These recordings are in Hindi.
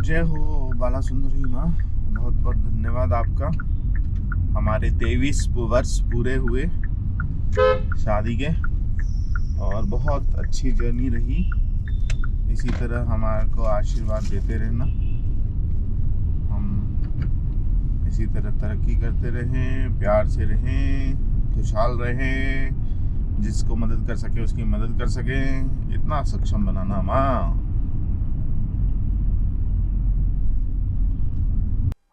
जय हो बाला सुंदरी माँ। बहुत बहुत धन्यवाद आपका। हमारे 23 वर्ष पूरे हुए शादी के और बहुत अच्छी जर्नी रही। इसी तरह हमारे को आशीर्वाद देते रहना, हम इसी तरह तरक्की करते रहें, प्यार से रहें, खुशहाल रहें, जिसको मदद कर सके उसकी मदद कर सकें, इतना सक्षम बनाना माँ।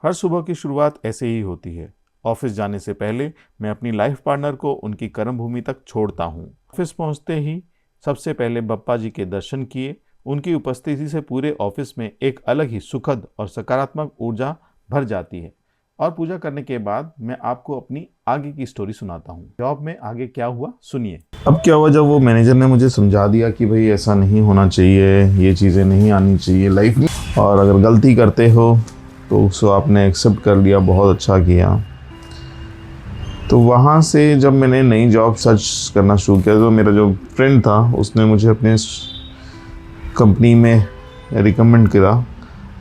हर सुबह की शुरुआत ऐसे ही होती है। ऑफिस जाने से पहले मैं अपनी लाइफ पार्टनर को उनकी कर्म भूमि तक छोड़ता हूँ। ऑफिस पहुँचते ही सबसे पहले बप्पा जी के दर्शन किए। उनकी उपस्थिति से पूरे ऑफिस में एक अलग ही सुखद और सकारात्मक ऊर्जा भर जाती है। और पूजा करने के बाद मैं आपको अपनी आगे की स्टोरी सुनाता हूँ। जॉब में आगे क्या हुआ सुनिए। अब क्या हुआ, जब वो मैनेजर ने मुझे समझा दिया कि भाई ऐसा नहीं होना चाहिए, ये चीज़ें नहीं आनी चाहिए लाइफ में, और अगर गलती करते हो तो उसको आपने एक्सेप्ट कर लिया, बहुत अच्छा किया। तो वहाँ से जब मैंने नई जॉब सर्च करना शुरू किया तो मेरा जो फ्रेंड था उसने मुझे अपने कंपनी में रिकमेंड किया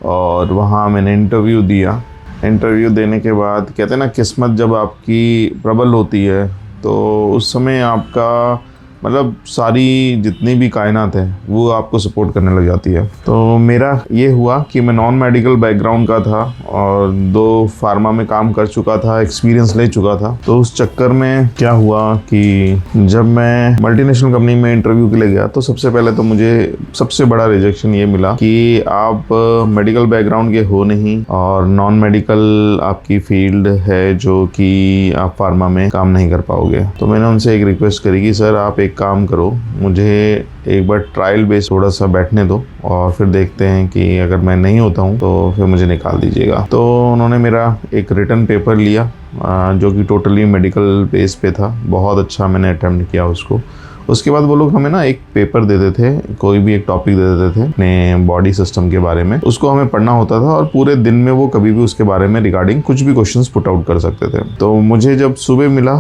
और वहाँ मैंने इंटरव्यू दिया। इंटरव्यू देने के बाद कहते हैं ना, किस्मत जब आपकी प्रबल होती है तो उस समय आपका मतलब सारी जितनी भी कायनात है वो आपको सपोर्ट करने लग जाती है। तो मेरा ये हुआ कि मैं नॉन मेडिकल बैकग्राउंड का था और 2 फार्मा में काम कर चुका था, एक्सपीरियंस ले चुका था। तो उस चक्कर में क्या हुआ कि जब मैं मल्टीनेशनल कंपनी में इंटरव्यू के लिए गया तो सबसे पहले तो मुझे सबसे बड़ा रिजेक्शन ये मिला कि आप मेडिकल बैकग्राउंड के हो नहीं और नॉन मेडिकल आपकी फील्ड है जो कि आप फार्मा में काम नहीं कर पाओगे। तो मैंने उनसे एक रिक्वेस्ट करी कि सर आप एक काम करो, मुझे एक बार ट्रायल बेस थोड़ा सा बैठने दो और फिर देखते हैं कि अगर मैं नहीं होता हूँ तो फिर मुझे निकाल दीजिएगा। तो उन्होंने मेरा एक रिटन पेपर लिया जो कि टोटली मेडिकल बेस पे था। बहुत अच्छा मैंने अटेम्प्ट किया उसको। उसके बाद वो लोग हमें ना एक पेपर देते थे, कोई भी एक टॉपिक दे देते थे अपने बॉडी सिस्टम के बारे में, उसको हमें पढ़ना होता था और पूरे दिन में वो कभी भी उसके बारे में रिगार्डिंग कुछ भी क्वेश्चंस पुट आउट कर सकते थे। तो मुझे जब सुबह मिला,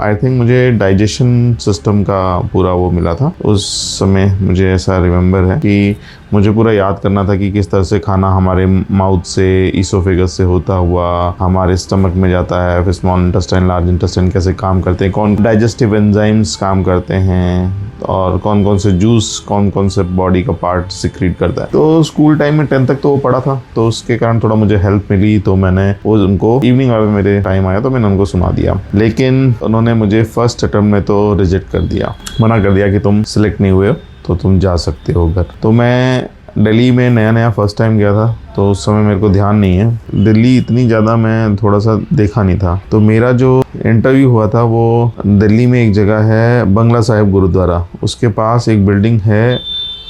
आई थिंक मुझे डाइजेशन सिस्टम का पूरा वो मिला था उस समय। मुझे ऐसा रिमेंबर है कि मुझे पूरा याद करना था कि किस तरह से खाना हमारे माउथ से, ईसोफेगस से होता हुआ हमारे स्टमक में जाता है, फिर स्मॉल इंटेस्टाइन, लार्ज इंटेस्टाइन कैसे काम करते हैं, कौन डाइजेस्टिव एंजाइम्स काम करते हैं और कौन कौन से जूस कौन कौन से बॉडी का पार्ट सिक्रीट करता है। तो स्कूल टाइम में 10th तक तो वो पढ़ा था, तो उसके कारण थोड़ा मुझे हेल्प मिली। तो मैंने वो उनको इवनिंग में मेरे टाइम आया तो मैंने उनको सुना दिया, लेकिन उन्होंने मुझे फर्स्ट अटेम्प्ट में तो रिजेक्ट कर दिया, मना कर दिया कि तुम सिलेक्ट नहीं हुए हो तो तुम जा सकते हो घर। तो मैं दिल्ली में नया फर्स्ट टाइम गया था तो उस समय मेरे को ध्यान नहीं है, दिल्ली इतनी ज़्यादा मैं थोड़ा सा देखा नहीं था। तो मेरा जो इंटरव्यू हुआ था वो दिल्ली में एक जगह है बंगला साहिब गुरुद्वारा, उसके पास एक बिल्डिंग है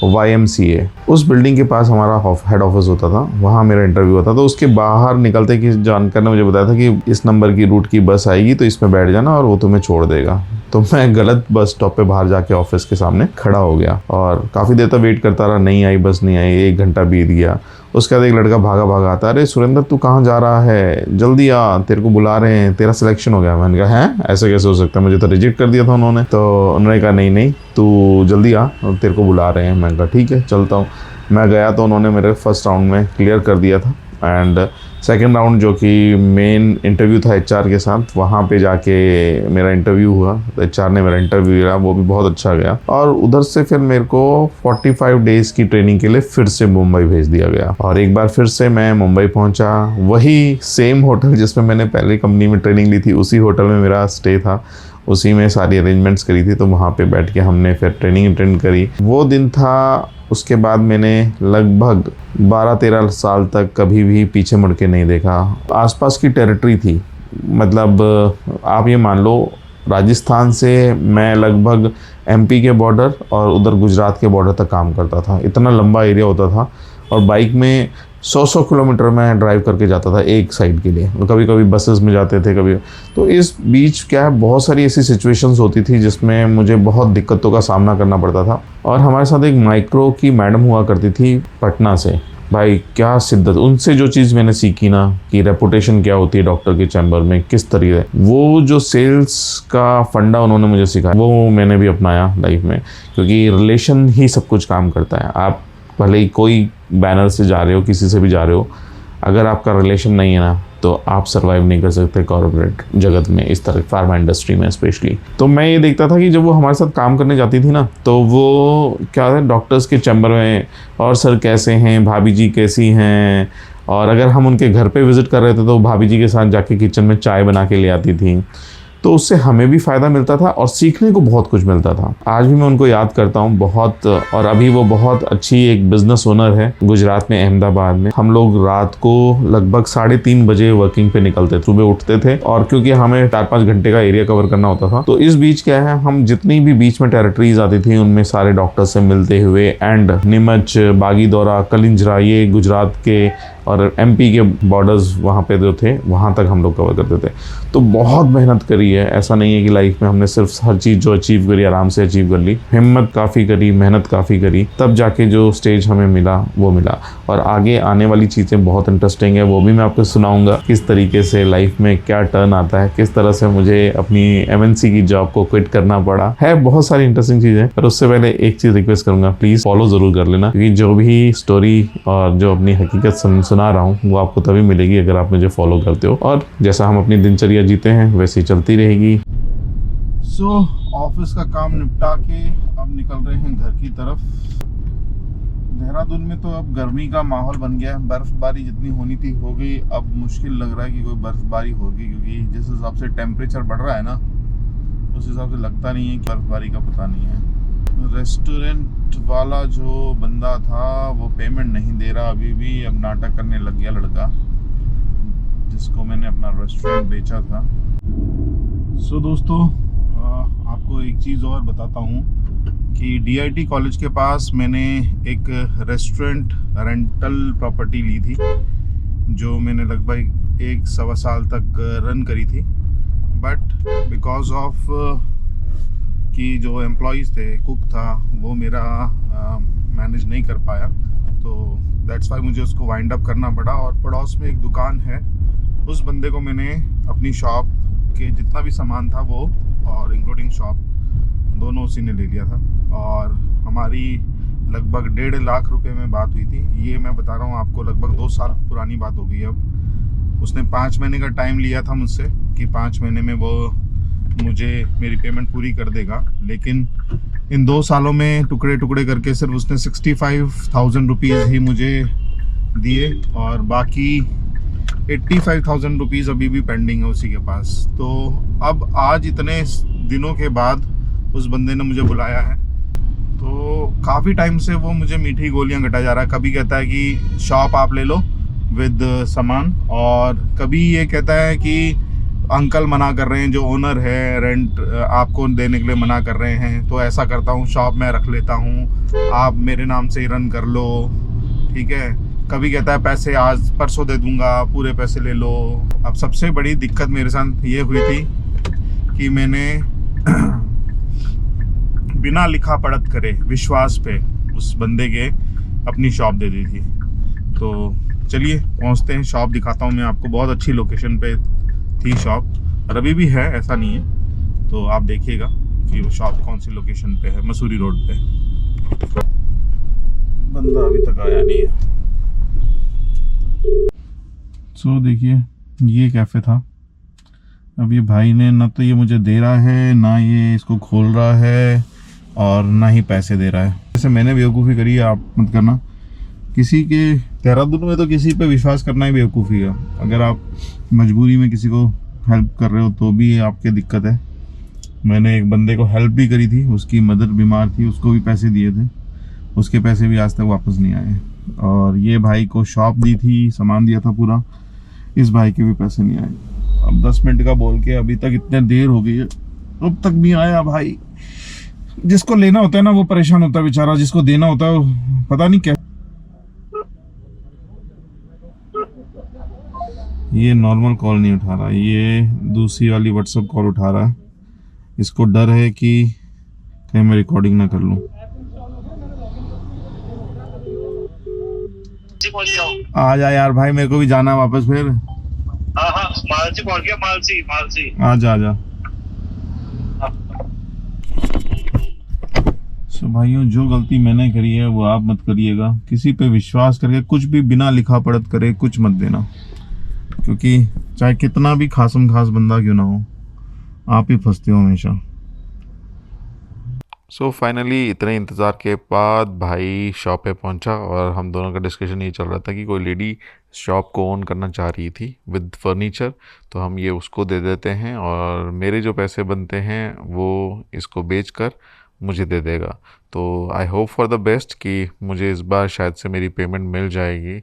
YMCA, उस बिल्डिंग के पास हमारा हेड ऑफिस होता था, वहाँ मेरा इंटरव्यू हुआ था। तो उसके बाहर निकलते कि जानकार ने मुझे बताया था कि इस नंबर की रूट की बस आएगी तो इसमें बैठ जाना और वो तुम्हें छोड़ देगा। तो मैं गलत बस स्टॉप पे बाहर जाके ऑफिस के सामने खड़ा हो गया और काफ़ी देर तक वेट करता रहा, नहीं आई, बस नहीं आई। 1 घंटा बीत गया। उसके बाद एक लड़का भागा आता, अरे सुरेंद्र तू कहाँ जा रहा है, जल्दी आ, तेरे को बुला रहे हैं, तेरा सिलेक्शन हो गया। मैंने कहा हैं, ऐसे कैसे हो सकता है, मुझे तो रिजेक्ट कर दिया था उन्होंने। तो उन्होंने कहा नहीं तू जल्दी आ, तेरे को बुला रहे हैं। मैंने कहा ठीक है चलता हूँ। मैं गया तो उन्होंने मेरे फर्स्ट राउंड में क्लियर कर दिया था एंड सेकेंड राउंड जो कि मेन इंटरव्यू था HR के साथ, वहाँ पे जाके मेरा इंटरव्यू हुआ। HR ने मेरा इंटरव्यू लिया, वो भी बहुत अच्छा गया। और उधर से फिर मेरे को 45 डेज़ की ट्रेनिंग के लिए फिर से मुंबई भेज दिया गया और एक बार फिर से मैं मुंबई पहुँचा। वही सेम होटल जिसमें मैंने पहले कंपनी में ट्रेनिंग ली थी, उसी होटल में मेरा स्टे था, उसी में सारी अरेंजमेंट्स करी थी। तो वहाँ पे बैठ के हमने फिर ट्रेनिंग अटेंड करी। वो दिन था, उसके बाद मैंने लगभग 12-13 साल तक कभी भी पीछे मुड़ के नहीं देखा। आसपास की टेरिटरी थी, मतलब आप ये मान लो राजस्थान से मैं लगभग MP के बॉर्डर और उधर गुजरात के बॉर्डर तक काम करता था। इतना लंबा एरिया होता था और बाइक में 100 किलोमीटर में ड्राइव करके जाता था एक साइड के लिए। कभी कभी बसेस में जाते थे कभी। तो इस बीच क्या है, बहुत सारी ऐसी सिचुएशंस होती थी जिसमें मुझे बहुत दिक्कतों का सामना करना पड़ता था। और हमारे साथ एक माइक्रो की मैडम हुआ करती थी पटना से, भाई क्या शिद्दत, उनसे जो चीज़ मैंने सीखी ना कि रेपुटेशन क्या होती है डॉक्टर के चैम्बर में, किस तरीके, वो जो सेल्स का फंडा उन्होंने मुझे सिखाया वो मैंने भी अपनाया लाइफ में। क्योंकि रिलेशन ही सब कुछ काम करता है। आप भले ही कोई बैनर से जा रहे हो, किसी से भी जा रहे हो, अगर आपका रिलेशन नहीं है ना तो आप सर्वाइव नहीं कर सकते कॉर्पोरेट जगत में, इस तरह फार्मा इंडस्ट्री में स्पेशली। तो मैं ये देखता था कि जब वो हमारे साथ काम करने जाती थी ना, तो वो क्या है डॉक्टर्स के चैम्बर में, और सर कैसे हैं, भाभी जी कैसी हैं, और अगर हम उनके घर पे विज़िट कर रहे थे तो भाभी जी के साथ जाके किचन में चाय बना के ले आती थी। तो उससे हमें भी फ़ायदा मिलता था और सीखने को बहुत कुछ मिलता था। आज भी मैं उनको याद करता हूँ बहुत, और अभी वो बहुत अच्छी एक बिजनेस ओनर है गुजरात में, अहमदाबाद में। हम लोग रात को लगभग 3:30 बजे वर्किंग पे निकलते थे, सुबह उठते थे, और क्योंकि हमें 4-5 घंटे का एरिया कवर करना होता था, तो इस बीच क्या है, हम जितनी भी बीच में टेरिटरीज आती थी उनमें सारे डॉक्टर से मिलते हुए, एंड नीमच, बागीदौरा, कलिंजरा, ये गुजरात के और एमपी के बॉर्डर्स वहाँ पे जो थे वहाँ तक हम लोग कवर करते थे। तो बहुत मेहनत करी है, ऐसा नहीं है कि लाइफ में हमने सिर्फ हर चीज़ जो अचीव करी आराम से अचीव कर ली। हिम्मत काफ़ी करी, मेहनत काफ़ी करी, तब जाके जो स्टेज हमें मिला वो मिला। और आगे आने वाली चीज़ें बहुत इंटरेस्टिंग है, वो भी मैं आपको सुनाऊंगा किस तरीके से लाइफ में क्या टर्न आता है, किस तरह से मुझे अपनी एमएनसी की जॉब को क्विट करना पड़ा है। बहुत सारी इंटरेस्टिंग चीज़ें, पर उससे पहले एक चीज़ रिक्वेस्ट करूंगा, प्लीज़ फॉलो ज़रूर कर लेना, क्योंकि जो भी स्टोरी और जो अपनी हकीकत सुना रहा हूँ वो आपको तभी मिलेगी अगर आप मुझे फॉलो करते हो, और जैसा हम अपनी दिनचर्या जीते हैं वैसे ही चलती रहेगी। सो ऑफिस का काम निपटा के अब निकल रहे हैं घर की तरफ। देहरादून में तो अब गर्मी का माहौल बन गया है, बर्फबारी जितनी होनी थी हो गई। अब मुश्किल लग रहा है कि कोई बर्फबारी होगी, क्योंकि जिस हिसाब से टेम्परेचर बढ़ रहा है ना, उस हिसाब से लगता नहीं है कि बर्फबारी का पता नहीं है। रेस्टोरेंट वाला जो बंदा था वो पेमेंट नहीं दे रहा अभी भी, अब नाटक करने लग गया लड़का जिसको मैंने अपना रेस्टोरेंट बेचा था। सो दोस्तों, आपको एक चीज़ और बताता हूँ कि डीआईटी कॉलेज के पास मैंने एक रेस्टोरेंट रेंटल प्रॉपर्टी ली थी, जो मैंने लगभग 1-1.25 साल तक रन करी थी। बट बिकॉज ऑफ कि जो एम्प्लॉयज़ थे, कुक था, वो मेरा मैनेज नहीं कर पाया, तो दैट्स वाई मुझे उसको वाइंड अप करना पड़ा। और पड़ोस में एक दुकान है, उस बंदे को मैंने अपनी शॉप के जितना भी सामान था वो और इंक्लूडिंग शॉप दोनों उसी ने ले लिया था। और हमारी लगभग 1.5 लाख रुपए में बात हुई थी। ये मैं बता रहा हूँ आपको, लगभग 2 साल पुरानी बात हो गई। अब उसने 5 महीने का टाइम लिया था मुझसे कि 5 महीने में वो मुझे मेरी पेमेंट पूरी कर देगा, लेकिन इन 2 सालों में टुकड़े टुकड़े करके सिर्फ उसने 65,000 रुपीज़ ही मुझे दिए, और बाकी 85,000 रुपीज़ अभी भी पेंडिंग है उसी के पास। तो अब आज इतने दिनों के बाद उस बंदे ने मुझे बुलाया है, तो काफ़ी टाइम से वो मुझे मीठी गोलियां घटा जा रहा है। कभी कहता है कि शॉप आप ले लो विद सामान, और कभी ये कहता है कि अंकल मना कर रहे हैं, जो ओनर है रेंट आपको देने के लिए मना कर रहे हैं। तो ऐसा करता हूँ, शॉप मैं रख लेता हूँ, आप मेरे नाम से ही रन कर लो, ठीक है। कभी कहता है पैसे आज परसों दे दूंगा, पूरे पैसे ले लो। अब सबसे बड़ी दिक्कत मेरे साथ ये हुई थी कि मैंने बिना लिखा पढ़त करे विश्वास पे उस बंदे के अपनी शॉप दे दी थी। तो चलिए पहुंचते हैं, शॉप दिखाता हूँ मैं आपको। बहुत अच्छी लोकेशन पे थी शॉप, और अभी भी है, ऐसा नहीं है। तो आप देखिएगा कि वो शॉप कौन सी लोकेशन पे है। मसूरी रोड पे। बंदा अभी तक आया नहीं है। सो देखिए, ये कैफ़े था। अब ये भाई ने ना तो ये मुझे दे रहा है, ना ये इसको खोल रहा है, और ना ही पैसे दे रहा है। जैसे मैंने बेवकूफ़ी करी है, आप मत करना। किसी के देहरादून में तो किसी पे विश्वास करना ही बेवकूफ़ी है। अगर आप मजबूरी में किसी को हेल्प कर रहे हो तो भी आपकी दिक्कत है। मैंने एक बंदे को हेल्प भी करी थी, उसकी मदर बीमार थी, उसको भी पैसे दिए थे, उसके पैसे भी आज तक वापस नहीं आए। और ये भाई को शॉप दी थी, सामान दिया था पूरा, इस भाई के भी पैसे नहीं आए। अब 10 मिनट का बोल के अभी तक इतने देर हो गई है, अब तक नहीं आया भाई। जिसको लेना होता है ना वो परेशान होता है बेचारा, जिसको देना होता है पता नहीं क्या। ये नॉर्मल कॉल नहीं उठा रहा, ये दूसरी वाली व्हाट्सएप कॉल उठा रहा है। इसको डर है कि कहीं मैं रिकॉर्डिंग ना कर लूं। आ जा यार भाई, मेरे को भी जाना है वापस फिर। हाँ, मालसी पहुंच गया। मालसी आ जा। सो भाइयों, जो गलती मैंने करी है वो आप मत करिएगा। किसी पे विश्वास करके कुछ भी बिना लिखा पढ़त करे कुछ मत देना, क्योंकि चाहे कितना भी खासम खास बंदा क्यों ना हो, आप ही फंसते हो हमेशा। सो फाइनली इतने इंतज़ार के बाद भाई शॉप पे पहुंचा और हम दोनों का डिस्कशन ये चल रहा था कि कोई लेडी शॉप को ओन करना चाह रही थी विद फर्नीचर, तो हम ये उसको दे देते हैं और मेरे जो पैसे बनते हैं वो इसको बेचकर मुझे दे देगा। तो I hope for the best कि मुझे इस बार शायद से मेरी पेमेंट मिल जाएगी।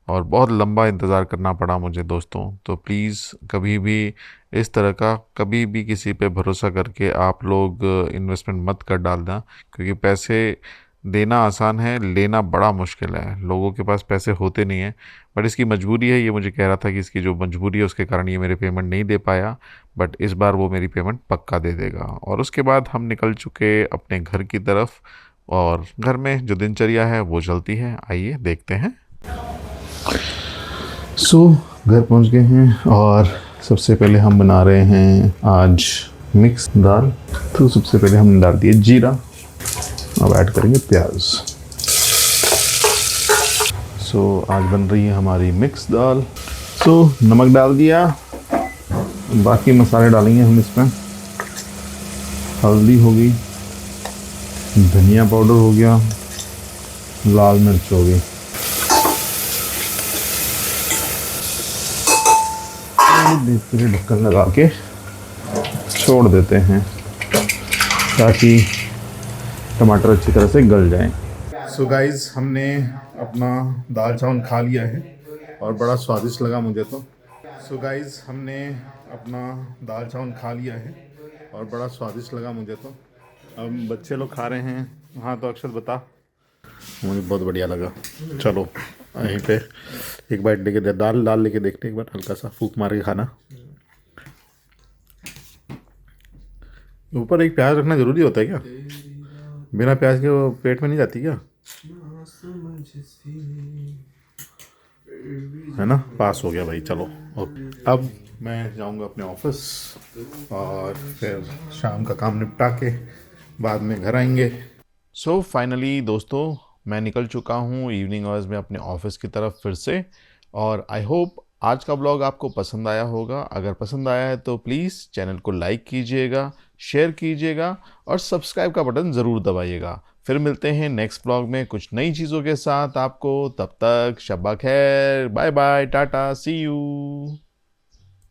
और बहुत लंबा इंतज़ार करना पड़ा मुझे दोस्तों, तो प्लीज़ कभी भी इस तरह का कभी भी किसी पे भरोसा करके आप लोग इन्वेस्टमेंट मत कर डालना, क्योंकि पैसे देना आसान है, लेना बड़ा मुश्किल है। लोगों के पास पैसे होते नहीं हैं, बट इसकी मजबूरी है। ये मुझे कह रहा था कि इसकी जो मजबूरी है उसके कारण ये मेरी पेमेंट नहीं दे पाया, बट इस बार वो मेरी पेमेंट पक्का दे देगा। और उसके बाद हम निकल चुके अपने घर की तरफ, और घर में जो दिनचर्या है वो चलती है। आइए देखते हैं। सो घर पहुंच गए हैं और सबसे पहले हम बना रहे हैं आज मिक्स दाल। तो सबसे पहले हमने डाल दिया जीरा, अब ऐड करेंगे प्याज। सो आज बन रही है हमारी मिक्स दाल। सो नमक डाल दिया, बाकी मसाले डालेंगे हम इसमें। हल्दी हो गई, धनिया पाउडर हो गया, लाल मिर्च हो गई। फिर ढक्कन लगा के छोड़ देते हैं ताकि टमाटर अच्छी तरह से गल जाएं। सो गाइस, हमने अपना दाल चावल खा लिया है और बड़ा स्वादिष्ट लगा मुझे तो। सो गाइस, हमने अपना दाल चावल खा लिया है और बड़ा स्वादिष्ट लगा मुझे तो। अब बच्चे लोग खा रहे हैं। हाँ तो अक्षत बता। मुझे बहुत बढ़िया लगा। चलो यहीं पे एक बाइट लेके दाल लेके देखते एक बार, हल्का सा फूंक मार के खाना। ऊपर एक प्याज रखना जरूरी होता है क्या? बिना प्याज के वो पेट में नहीं जाती क्या? है ना? पास हो गया भाई। चलो ओके। अब मैं जाऊंगा अपने ऑफिस और फिर शाम का काम निपटा के बाद में घर आएंगे। सो फाइनली दोस्तों, मैं निकल चुका हूँ इवनिंग आवर्स में अपने ऑफिस की तरफ फिर से। और आई होप आज का ब्लॉग आपको पसंद आया होगा। अगर पसंद आया है तो प्लीज़ चैनल को लाइक कीजिएगा, शेयर कीजिएगा और सब्सक्राइब का बटन ज़रूर दबाइएगा। फिर मिलते हैं नेक्स्ट ब्लॉग में कुछ नई चीज़ों के साथ आपको। तब तक शब्बा खैर, bye bye, tata, see you.